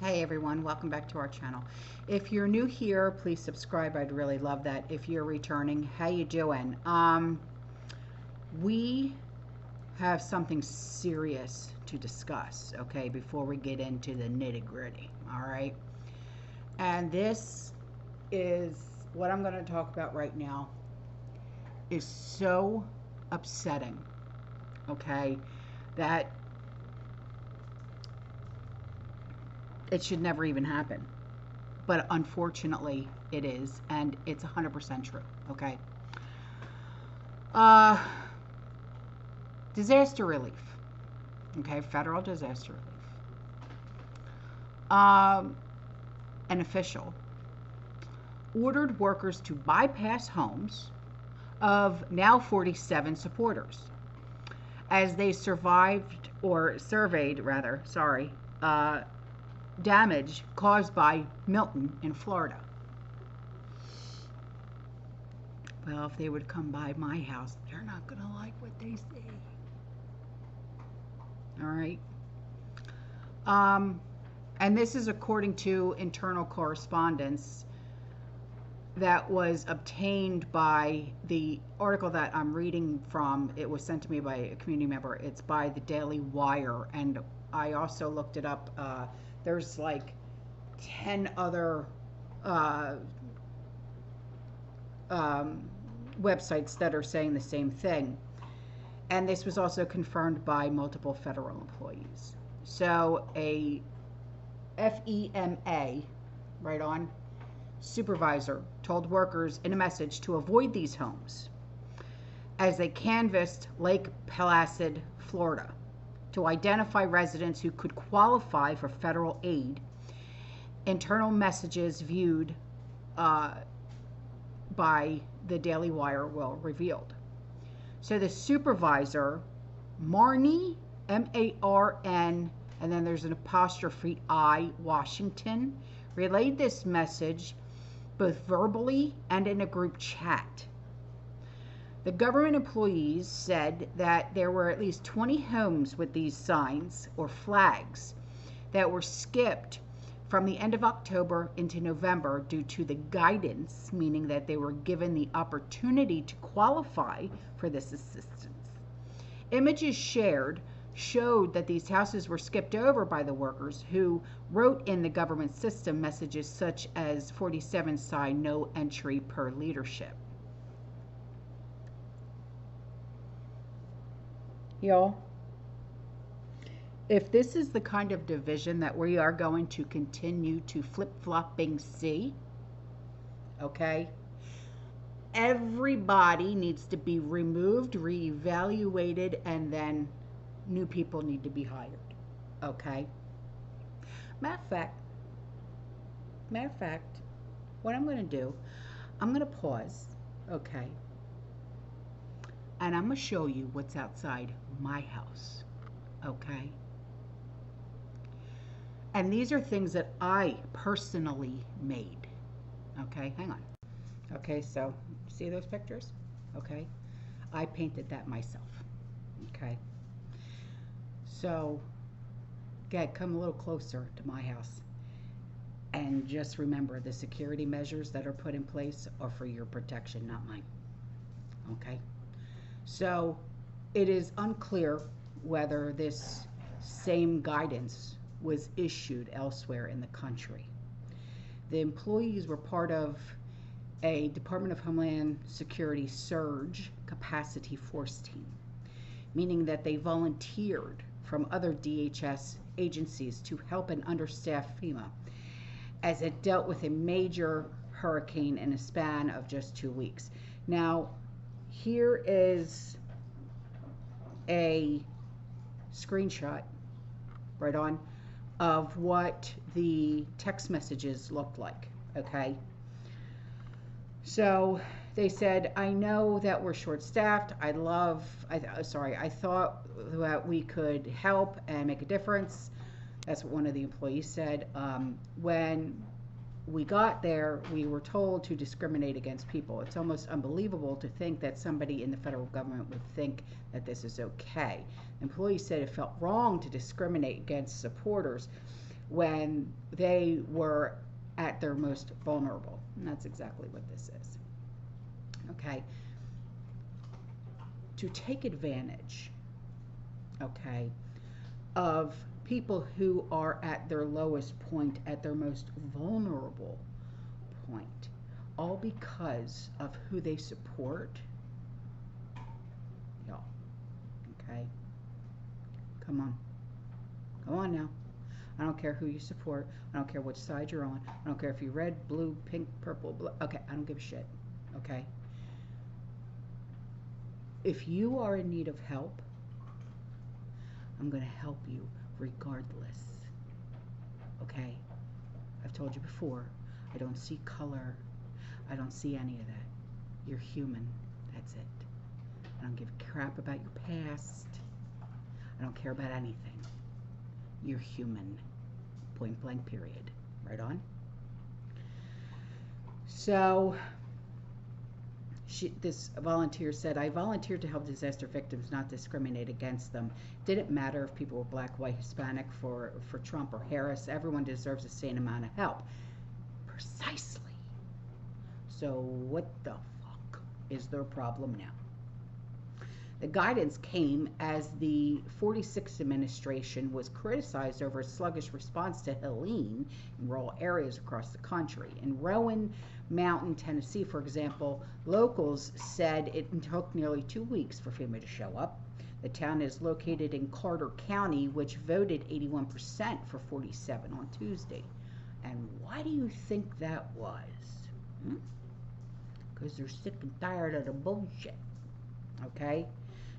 Hey everyone, welcome back to our channel. If you're new here, please subscribe. I'd really love that. If you're returning, how you doing? We have something serious to discuss, okay, before we get into the nitty-gritty, all right? And this is what I'm going to talk about right now is so upsetting, okay, that it should never even happen. But unfortunately, it is, and it's 100% true, okay? Uh, Disaster relief, okay? Federal disaster relief. An official ordered workers to bypass homes of now 47 supporters as they surveyed damage caused by Milton in Florida. Well, if they would come by my house, they're not going to like what they see. All right. And this is according to internal correspondence that was obtained by the article that I'm reading from. It was sent to me by a community member. It's by the Daily Wire, and I also looked it up. There's like 10 other websites that are saying the same thing. And this was also confirmed by multiple federal employees. So a FEMA, right on, supervisor told workers in a message to avoid these homes as they canvassed Lake Placid, Florida, to identify residents who could qualify for federal aid. Internal messages viewed by the Daily Wire will revealed. So the supervisor, Marnie, M-A-R-N, and then there's an apostrophe I, Washington, relayed this message both verbally and in a group chat. The government employees said that there were at least 20 homes with these signs or flags that were skipped from the end of October into November due to the guidance, meaning that they were given the opportunity to qualify for this assistance. Images shared showed that these houses were skipped over by the workers, who wrote in the government system messages such as 47 sign no entry per leadership. Y'all, if this is the kind of division that we are going to continue to flip-flopping see, okay, everybody needs to be removed, reevaluated, and then new people need to be hired, okay? Matter of fact, what I'm going to do, I'm going to pause, okay, and I'm going to show you what's outside my house, okay? And these are things that I personally made, okay? Hang on. Okay, so see those pictures? Okay, I painted that myself, okay? So, come a little closer to my house. And just remember, the security measures that are put in place are for your protection, not mine, okay? So, it is unclear whether this same guidance was issued elsewhere in the country. The employees were part of a Department of Homeland Security surge capacity force team, meaning that they volunteered from other DHS agencies to help an understaffed FEMA as it dealt with a major hurricane in a span of just 2 weeks. Now, here is a screenshot, right on, of what the text messages looked like, okay? So they said, I know that we're short-staffed. I thought that we could help and make a difference. That's what one of the employees said. When we got there, we were told to discriminate against people. It's almost unbelievable to think that somebody in the federal government would think that this is okay. The employee said it felt wrong to discriminate against supporters when they were at their most vulnerable. And that's exactly what this is. Okay? To take advantage, okay, of people who are at their lowest point, at their most vulnerable point, all because of who they support. Y'all, okay? Come on. Come on now. I don't care who you support. I don't care which side you're on. I don't care if you're red, blue, pink, purple, blue. Okay, I don't give a shit. Okay? If you are in need of help, I'm going to help you regardless. Okay? I've told you before, I don't see color. I don't see any of that. You're human. That's it. I don't give a crap about your past. I don't care about anything. You're human. Point blank period. Right on? So, this volunteer said, I volunteered to help disaster victims, not discriminate against them. Didn't matter if people were black, white, Hispanic, for Trump or Harris. Everyone deserves the same amount of help. Precisely. So what the fuck is their problem now? The guidance came as the 46th administration was criticized over a sluggish response to Helene in rural areas across the country. In Rowan Mountain, Tennessee, for example, locals said it took nearly 2 weeks for FEMA to show up. The town is located in Carter County, which voted 81% for 47 on Tuesday. And why do you think that was? Because they're sick and tired of the bullshit. Okay?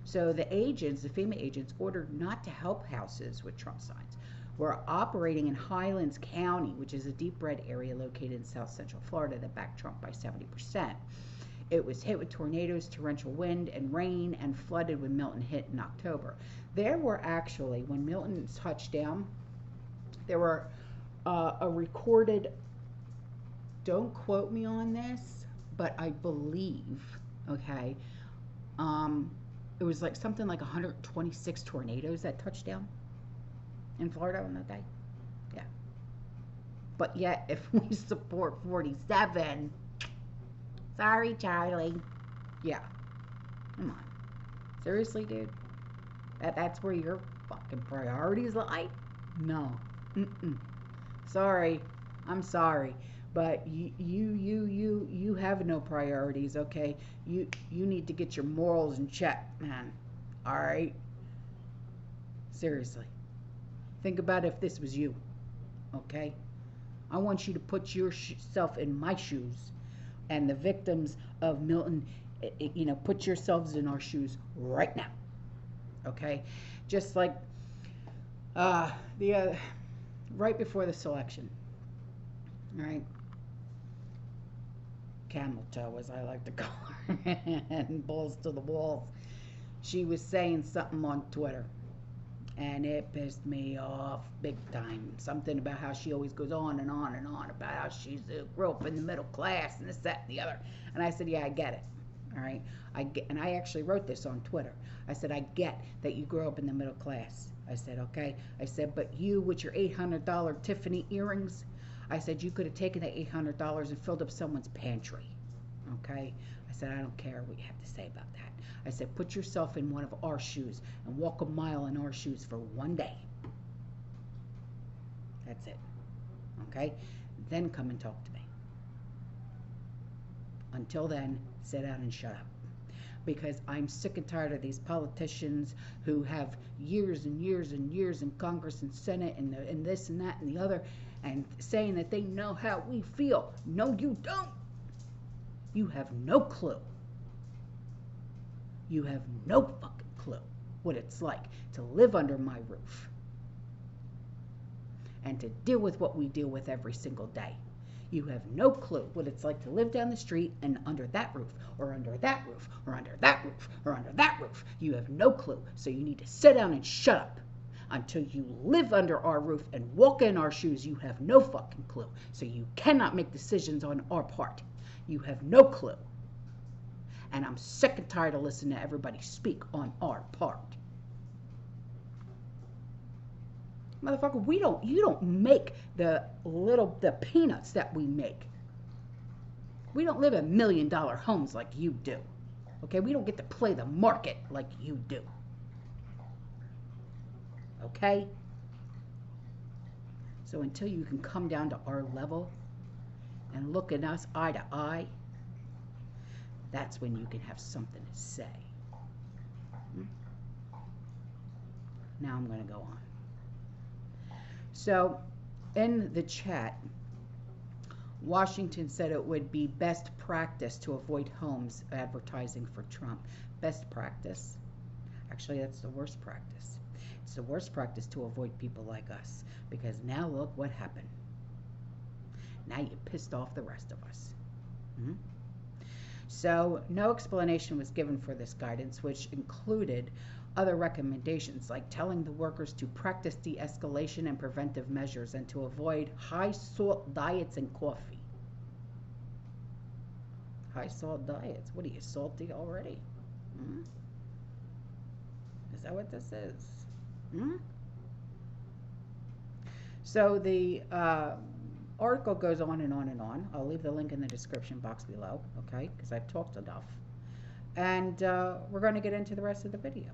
So the agents, the FEMA agents, ordered not to help houses with Trump signs. We're operating in Highlands County, which is a deep red area located in south central Florida that backed Trump by 70%. It was hit with tornadoes, torrential wind, and rain, and flooded when Milton hit in October. There were actually, when Milton touched down, there were a recorded, don't quote me on this, but I believe, okay, it was like something like 126 tornadoes that touched down in Florida on that day. Yeah. But yet, if we support 47, sorry, Charlie. Yeah. Come on. Seriously, dude? That's where your fucking priorities lie? No. Sorry. I'm sorry. But you have no priorities, okay? You need to get your morals in check, man. All right? Seriously. Think about if this was you, okay? I want you to put yourself in my shoes and the victims of Milton, put yourselves in our shoes right now, okay? Just like right before this election, all right? Camel toe, as I like to call her, and balls to the walls. She was saying something on Twitter, and it pissed me off big time. Something about how she always goes on and on and on about how she's grew up in the middle class and this, that, and the other. And I said, yeah, I get it. All right. And I actually wrote this on Twitter. I said, I get that you grew up in the middle class. I said, okay. I said, but you with your $800 Tiffany earrings, I said, you could have taken that $800 and filled up someone's pantry. Okay? I said, I don't care what you have to say about that. I said, put yourself in one of our shoes and walk a mile in our shoes for one day. That's it. Okay? Then come and talk to me. Until then, sit down and shut up. Because I'm sick and tired of these politicians who have years and years and years in Congress and Senate and this and that and the other, and saying that they know how we feel. No, you don't. You have no clue. You have no fucking clue what it's like to live under my roof and to deal with what we deal with every single day. You have no clue what it's like to live down the street and under that roof, or under that roof, or under that roof, or under that roof. You have no clue. So you need to sit down and shut up. Until you live under our roof and walk in our shoes, you have no fucking clue. So you cannot make decisions on our part. You have no clue. And I'm sick and tired of listening to everybody speak on our part. Motherfucker, you don't make the peanuts that we make. We don't live in $1 million homes like you do. Okay, we don't get to play the market like you do. Okay? So until you can come down to our level and look at us eye to eye, that's when you can have something to say. Now I'm going to go on. So in the chat, Washington said it would be best practice to avoid homes advertising for Trump. Best practice? Actually, that's the worst practice. It's the worst practice to avoid people like us, because now look what happened. Now you pissed off the rest of us. So no explanation was given for this guidance, which included other recommendations like telling the workers to practice de-escalation and preventive measures and to avoid high salt diets and coffee. High salt diets? What are you, salty already? Is that what this is? So the article goes on and on and on. I'll leave the link in the description box below, okay, because I've talked enough. And we're going to get into the rest of the video,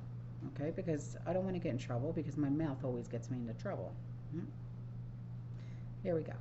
okay, because I don't want to get in trouble, because my mouth always gets me into trouble. Here we go.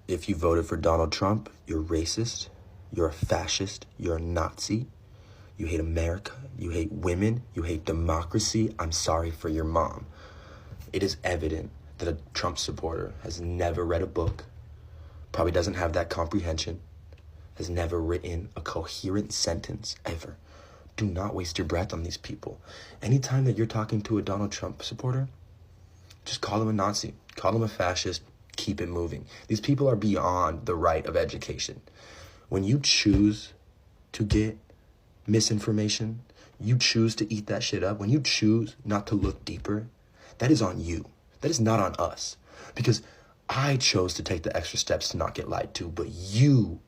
If you voted for Donald Trump, you're racist, you're a fascist, you're a Nazi, you hate America, you hate women, you hate democracy. I'm sorry for your mom. It is evident that a Trump supporter has never read a book, probably doesn't have that comprehension, has never written a coherent sentence ever. Do not waste your breath on these people. Anytime that you're talking to a Donald Trump supporter, just call him a Nazi, call him a fascist, keep it moving. These people are beyond the right of education. When you choose to get misinformation, you choose to eat that shit up, when you choose not to look deeper, that is on you. That is not on us. Because I chose to take the extra steps to not get lied to, but you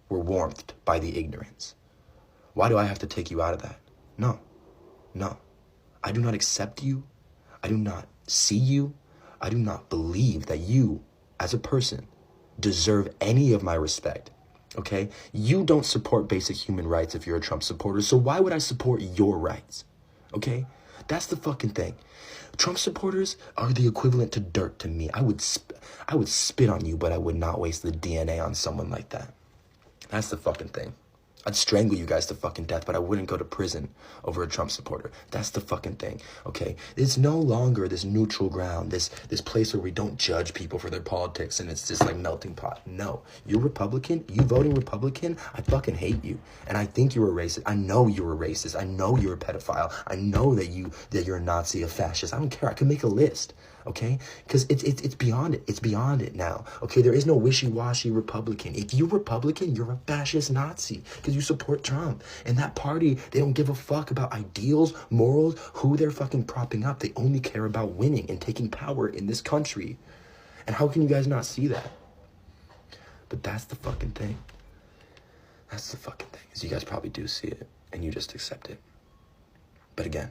were warmed by the ignorance. Why do I have to take you out of that? No. I do not accept you. I do not see you. I do not believe that you, as a person, deserve any of my respect, okay? You don't support basic human rights if you're a Trump supporter, so why would I support your rights, okay? That's the fucking thing. Trump supporters are the equivalent to dirt to me. I would spit on you, but I would not waste the DNA on someone like that. That's the fucking thing, I'd strangle you guys to fucking death, but I wouldn't go to prison over a Trump supporter. That's the fucking thing, okay? It's no longer this neutral ground, this place where we don't judge people for their politics and it's just like melting pot. No, you're Republican, you voting Republican, I fucking hate you. And I think you're a racist. I know you're a racist. I know you're a pedophile. I know that you're a Nazi, a fascist. I don't care. I can make a list. Okay, because it's beyond it. It's beyond it now. Okay, there is no wishy-washy Republican. If you're Republican, you're a fascist Nazi because you support Trump. And that party, they don't give a fuck about ideals, morals, who they're fucking propping up. They only care about winning and taking power in this country. And how can you guys not see that? But that's the fucking thing. That's the fucking thing, is you guys probably do see it and you just accept it. But again,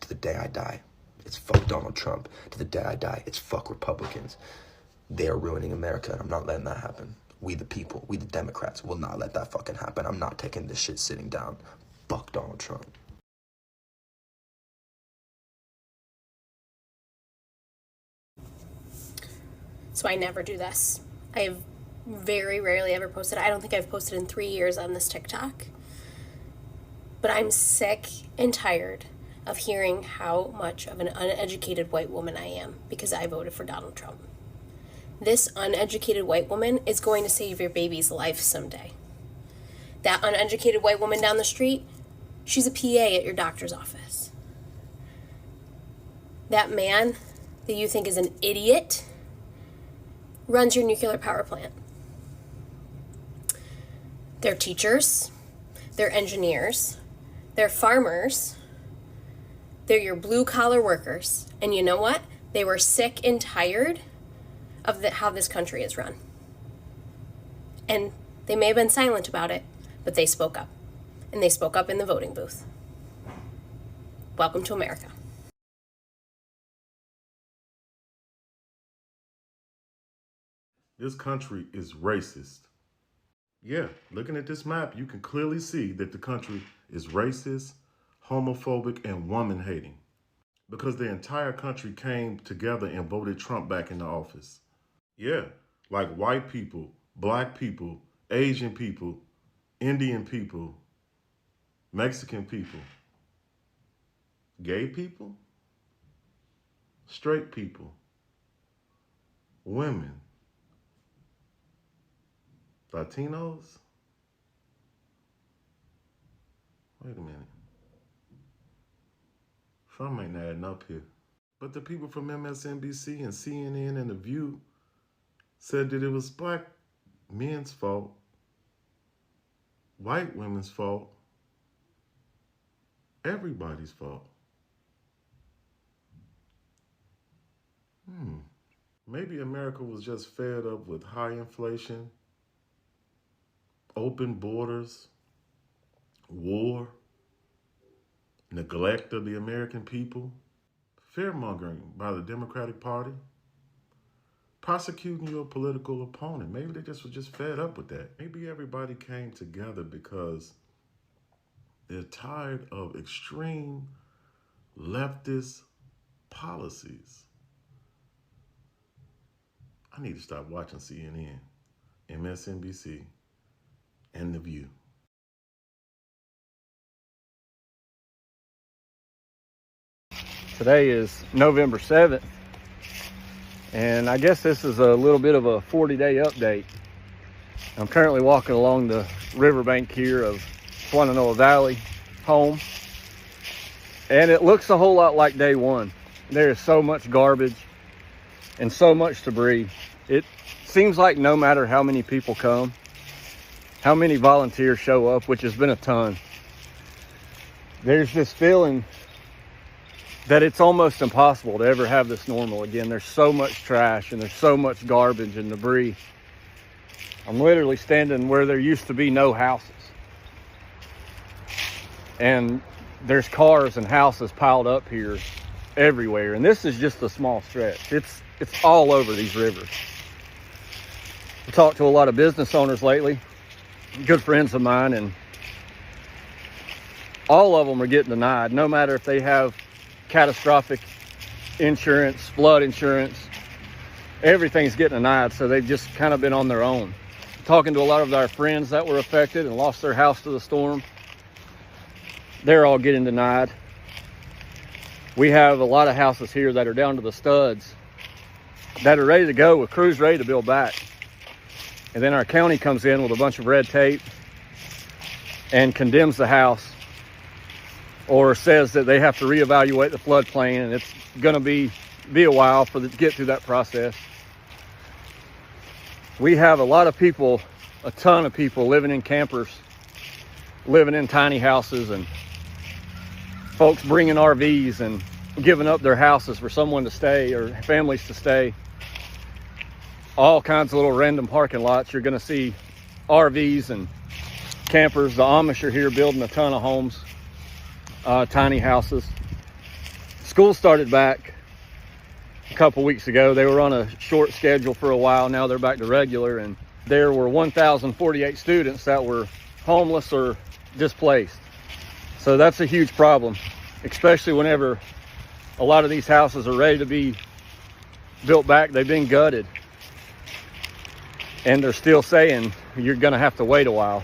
to the day I die, it's fuck Donald Trump. To the day I die, it's fuck Republicans. They are ruining America, and I'm not letting that happen. We the people, we the Democrats, will not let that fucking happen. I'm not taking this shit sitting down. Fuck Donald Trump. So I never do this. I have very rarely ever posted. I don't think I've posted in 3 years on this TikTok. But I'm sick and tired of hearing how much of an uneducated white woman I am because I voted for Donald Trump. This uneducated white woman is going to save your baby's life someday. That uneducated white woman down the street, she's a PA at your doctor's office. That man that you think is an idiot runs your nuclear power plant. They're teachers, they're engineers, they're farmers, they're your blue-collar workers. And you know what? They were sick and tired of how this country is run. And they may have been silent about it, but they spoke up. And they spoke up in the voting booth. Welcome to America. This country is racist. Yeah, looking at this map, you can clearly see that the country is racist, homophobic, and woman-hating because the entire country came together and voted Trump back into office. Yeah, like white people, black people, Asian people, Indian people, Mexican people, gay people, straight people, women, Latinos. Wait a minute. Something ain't adding up here. But the people from MSNBC and CNN and The View said that it was black men's fault, white women's fault, everybody's fault. Maybe America was just fed up with high inflation, open borders, war, neglect of the American people, fear-mongering by the Democratic Party, prosecuting your political opponent. Maybe they just were just fed up with that. Maybe everybody came together because they're tired of extreme leftist policies. I need to stop watching CNN, MSNBC, and The View. Today is November 7th, and I guess this is a little bit of a 40-day update. I'm currently walking along the riverbank here of Shenandoah Valley home, and it looks a whole lot like day one. There is so much garbage and so much debris. It seems like no matter how many people come, how many volunteers show up, which has been a ton, there's this feeling that it's almost impossible to ever have this normal again. There's so much trash and there's so much garbage and debris. I'm literally standing where there used to be no houses. And there's cars and houses piled up here everywhere. And this is just a small stretch. It's all over these rivers. I talked to a lot of business owners lately, good friends of mine, and all of them are getting denied, no matter if they have catastrophic insurance, flood insurance. Everything's getting denied, so they've just kind of been on their own. talking to a lot of our friends that were affected and lost their house to the storm. They're all getting denied. We have a lot of houses here that are down to the studs that are ready to go with crews ready to build back. And then our county comes in with a bunch of red tape and condemns the house, or says that they have to reevaluate the floodplain, and it's going to be a while to get through that process. We have a lot of people, a ton of people living in campers, living in tiny houses, and folks bringing RVs and giving up their houses for someone to stay or families to stay. All kinds of little random parking lots. You're going to see RVs and campers. The Amish are here building a ton of homes, tiny houses. School started back a couple weeks ago. They were on a short schedule for a while. Now they're back to regular, and there were 1,048 students that were homeless or displaced. So that's a huge problem, especially whenever a lot of these houses are ready to be built back. They've been gutted, and they're still saying you're going to have to wait a while.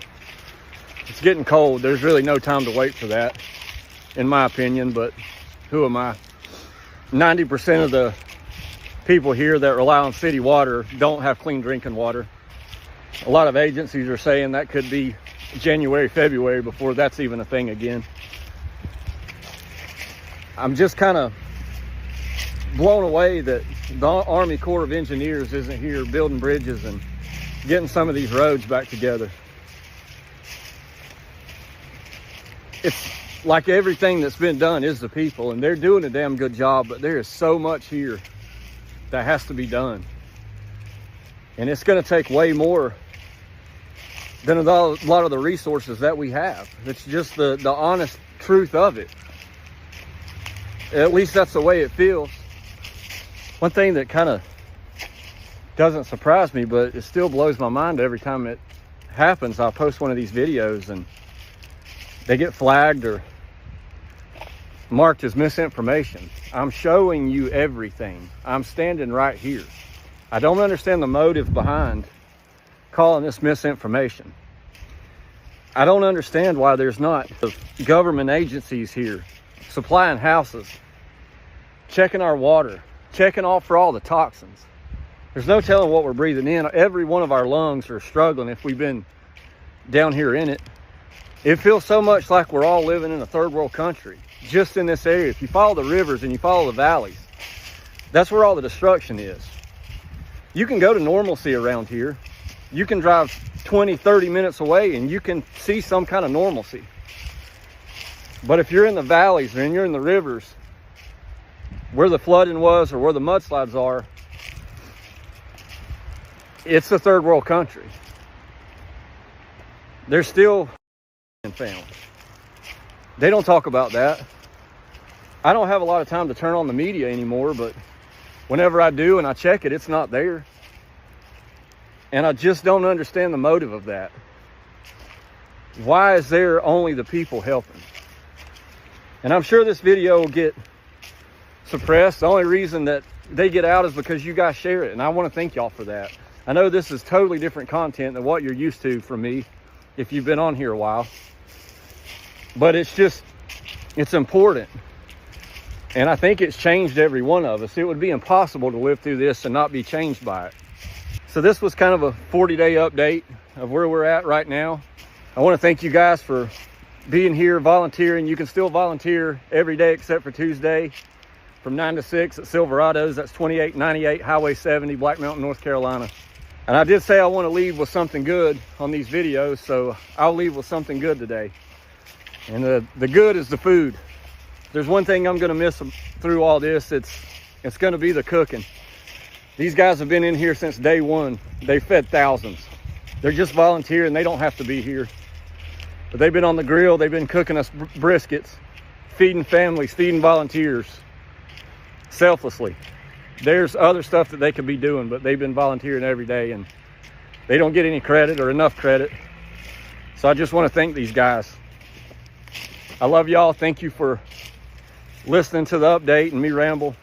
It's getting cold. There's really no time to wait for that, in my opinion, but who am I? 90% of the people here that rely on city water don't have clean drinking water. A lot of agencies are saying that could be January, February before that's even a thing again. I'm just kind of blown away that the Army Corps of Engineers isn't here building bridges and getting some of these roads back together. It's like everything that's been done is the people, and they're doing a damn good job, but there is so much here that has to be done. And it's going to take way more than a lot of the resources that we have. It's just the honest truth of it. At least that's the way it feels. One thing that kind of doesn't surprise me, but it still blows my mind every time it happens. I'll post one of these videos and they get flagged or marked as misinformation. I'm showing you everything. I'm standing right here. I don't understand the motive behind calling this misinformation. I don't understand why there's not government agencies here supplying houses, checking our water, checking for all the toxins. There's no telling what we're breathing in. Every one of our lungs are struggling if we've been down here in it. It feels so much like we're all living in a third world country, just in this area. If you follow the rivers and you follow the valleys, that's where all the destruction is. You can go to normalcy around here. You can drive 20, 30 minutes away and you can see some kind of normalcy. But if you're in the valleys and you're in the rivers, where the flooding was or where the mudslides are, it's a third world country. There's still found. They don't talk about that. I don't have a lot of time to turn on the media anymore, but whenever I do and I check it, it's not there. And I just don't understand the motive of that. Why is there only the people helping? And I'm sure this video will get suppressed. The only reason that they get out is because you guys share it, and I want to thank y'all for that. I know this is totally different content than what you're used to from me if you've been on here a while, but it's important, and I think it's changed every one of us. It would be impossible to live through this and not be changed by it. So this was kind of a 40-day update of where we're at right now. I want to thank you guys for being here, volunteering. You can still volunteer every day except for Tuesday from 9 to 6 at Silverados. That's 2898 Highway 70, Black Mountain, North Carolina. And I did say I want to leave with something good on these videos, so I'll leave with something good today. And the good is the food. There's one thing I'm going to miss through all this. It's going to be the cooking. These guys have been in here since day one. They fed thousands. They're just volunteering. They don't have to be here. But they've been on the grill. They've been cooking us briskets, feeding families, feeding volunteers selflessly. There's other stuff that they could be doing, but they've been volunteering every day, and they don't get any credit or enough credit. So I just want to thank these guys. I love y'all. Thank you for listening to the update and me ramble.